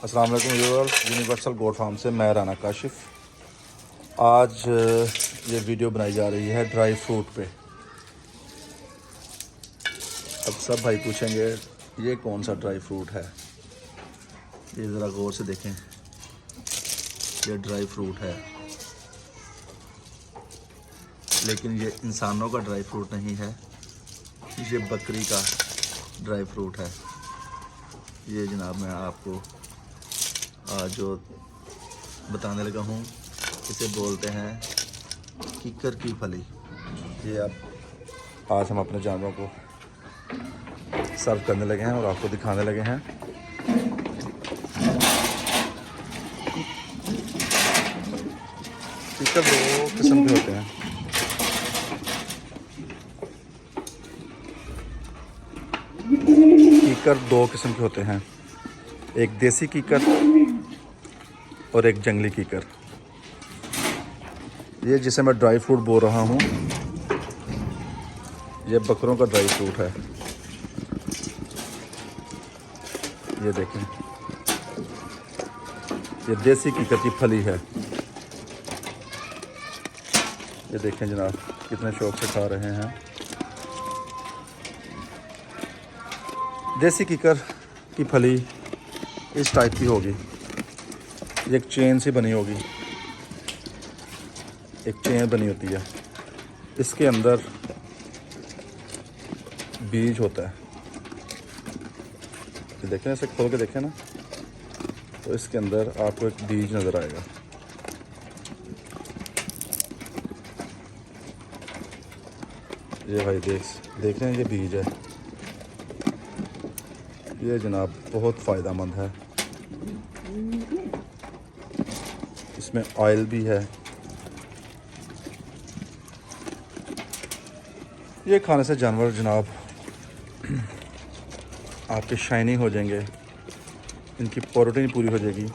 अस्सलाम वालेकुम viewers, universal goat farm से मैं राना काशिफ। आज ये वीडियो बनाई जा रही है ड्राई फ्रूट पे। अब सब भाई पूछेंगे ये कौन सा ड्राई फ्रूट है। ये ज़रा गौर से देखें, ये ड्राई फ्रूट है, लेकिन ये इंसानों का ड्राई फ्रूट नहीं है, ये बकरी का ड्राई फ्रूट है। ये जनाब मैं आपको जो बताने लगा हूँ, इसे बोलते हैं कीकर की फली। ये अब आज हम अपने जानवरों को सर्व करने लगे हैं और आपको दिखाने लगे हैं। कीकर दो किस्म के होते हैं। कीकर दो किस्म के होते हैं, एक देसी कीकर और एक जंगली कीकर। ये जिसे मैं ड्राई फ्रूट बोल रहा हूँ, ये बकरों का ड्राई फ्रूट है। ये देखें, ये देसी कीकर की फली है। ये देखें जनाब, कितने शौक से खा रहे हैं। देसी कीकर की फली इस टाइप की होगी, एक चेन से बनी होगी, एक चेन बनी होती है। इसके अंदर बीज होता है। ये देखें, इसे खोल के देखें ना, तो इसके अंदर आपको एक बीज नज़र आएगा। ये भाई देख रहे हैं, ये बीज है। ये जनाब बहुत फ़ायदेमंद है, इसमें ऑयल भी है। ये खाने से जानवर जनाब आपके शाइनी हो जाएंगे, इनकी प्रोटीन पूरी हो जाएगी।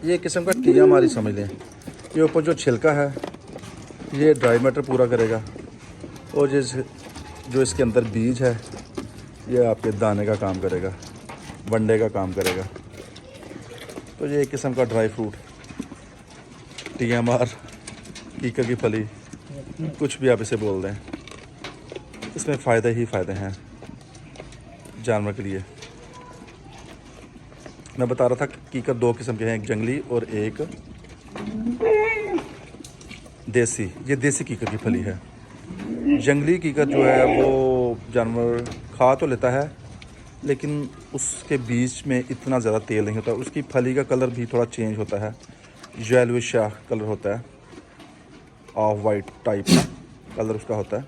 ये किस्म का टिया मारी समझ लें। ये ऊपर जो छिलका है, ये ड्राई मैटर पूरा करेगा, और जो इसके अंदर बीज है, ये आपके दाने का काम करेगा, वंडे का काम करेगा। तो ये एक किस्म का ड्राई फ्रूट, टिया मार, कीकर की फली, कुछ भी आप इसे बोल दें, इसमें फ़ायदे ही फ़ायदे हैं जानवर के लिए। मैं बता रहा था कि कीकर दो किस्म के हैं, एक जंगली और एक देसी। ये देसी कीकर की फली है। जंगली कीकर जो है वो जानवर खा तो लेता है, लेकिन उसके बीच में इतना ज़्यादा तेल नहीं होता। उसकी फली का कलर भी थोड़ा चेंज होता है, येलोइश कलर होता है, ऑफ वाइट टाइप का कलर उसका होता है।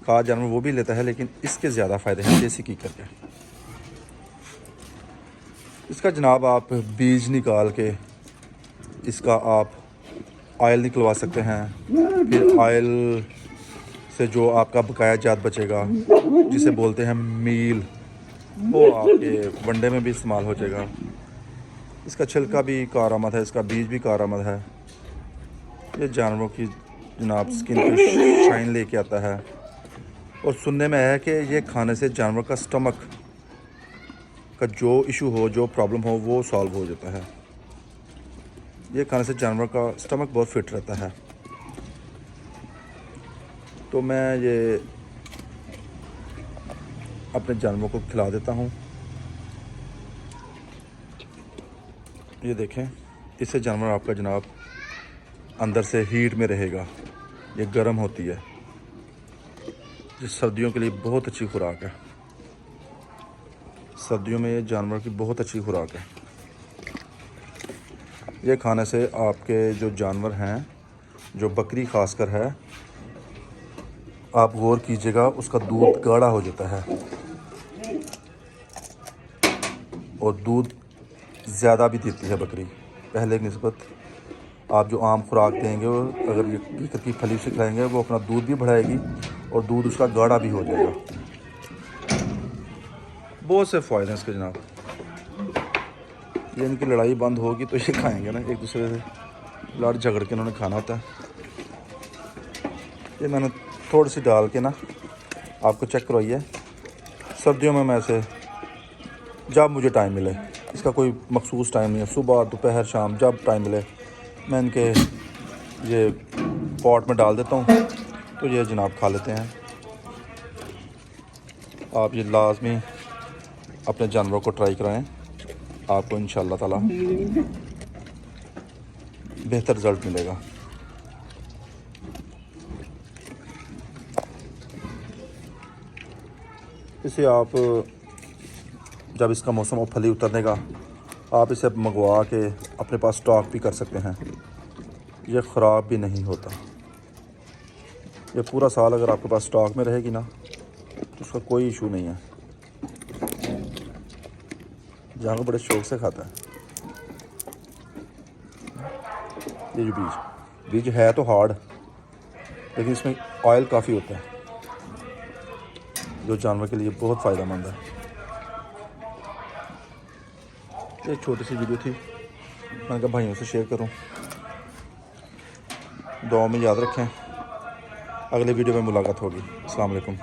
खा जानवर वो भी लेता है, लेकिन इसके ज़्यादा फ़ायदे हैं देसी कीकर के। इसका जनाब आप बीज निकाल के इसका आप ऑयल निकलवा सकते हैं। फिर ऑयल से जो आपका बकाया जात बचेगा, जिसे बोलते हैं मील, वो आपके वंडे में भी इस्तेमाल हो जाएगा। इसका छिलका भी कारआमद है, इसका बीज भी कारआमद है। ये जानवरों की जनाब स्किन पे शाइन लेके आता है। और सुनने में है कि ये खाने से जानवर का स्टमक का जो इशू हो, जो प्रॉब्लम हो, वो सॉल्व हो जाता है। ये खाने से जानवर का स्टमक बहुत फिट रहता है। तो मैं ये अपने जानवरों को खिला देता हूँ। ये देखें, इससे जानवर आपका जनाब अंदर से हीट में रहेगा। ये गर्म होती है, ये सर्दियों के लिए बहुत अच्छी खुराक है। सर्दियों में ये जानवर की बहुत अच्छी खुराक है। ये खाने से आपके जो जानवर हैं, जो बकरी खासकर है, आप गौर कीजिएगा, उसका दूध गाढ़ा हो जाता है और दूध ज़्यादा भी देती है बकरी पहले की निस्बत। आप जो आम खुराक देंगे, अगर ये कीकर की फली से खिलाएंगे, वो अपना दूध भी बढ़ाएगी और दूध उसका गाढ़ा भी हो जाएगा। बहुत से फ़ायदे हैं इसके जनाब। ये इनकी लड़ाई बंद होगी तो ये खाएंगे ना, एक दूसरे से लड़ झगड़ के इन्होंने खाना होता है। ये मैंने थोड़ी सी डाल के ना आपको चेक करवाइए। सर्दियों में मैं इसे जब मुझे टाइम मिले, इसका कोई मखसूस टाइम नहीं है, सुबह दोपहर शाम जब टाइम मिले मैं इनके ये पॉट में डाल देता हूँ तो ये जनाब खा लेते हैं। आप ये लाजमी अपने जानवरों को ट्राई कराएं, आपको इंशाअल्लाह ताला बेहतर रिज़ल्ट मिलेगा। इसे आप जब इसका मौसम और फली उतरने का, आप इसे मंगवा के अपने पास स्टॉक भी कर सकते हैं, ये ख़राब भी नहीं होता। ये पूरा साल अगर आपके पास स्टॉक में रहेगी ना तो उसका कोई इशू नहीं है। जानवर बड़े शौक से खाता है। ये जो बीज है तो हार्ड, लेकिन इसमें ऑयल काफ़ी होता है जो जानवर के लिए बहुत फ़ायदेमंद है। ये छोटी सी वीडियो थी, मैंने कहा भाइयों से शेयर करूं। दुआ में याद रखें, अगले वीडियो में मुलाकात होगी। अस्सलाम वालेकुम।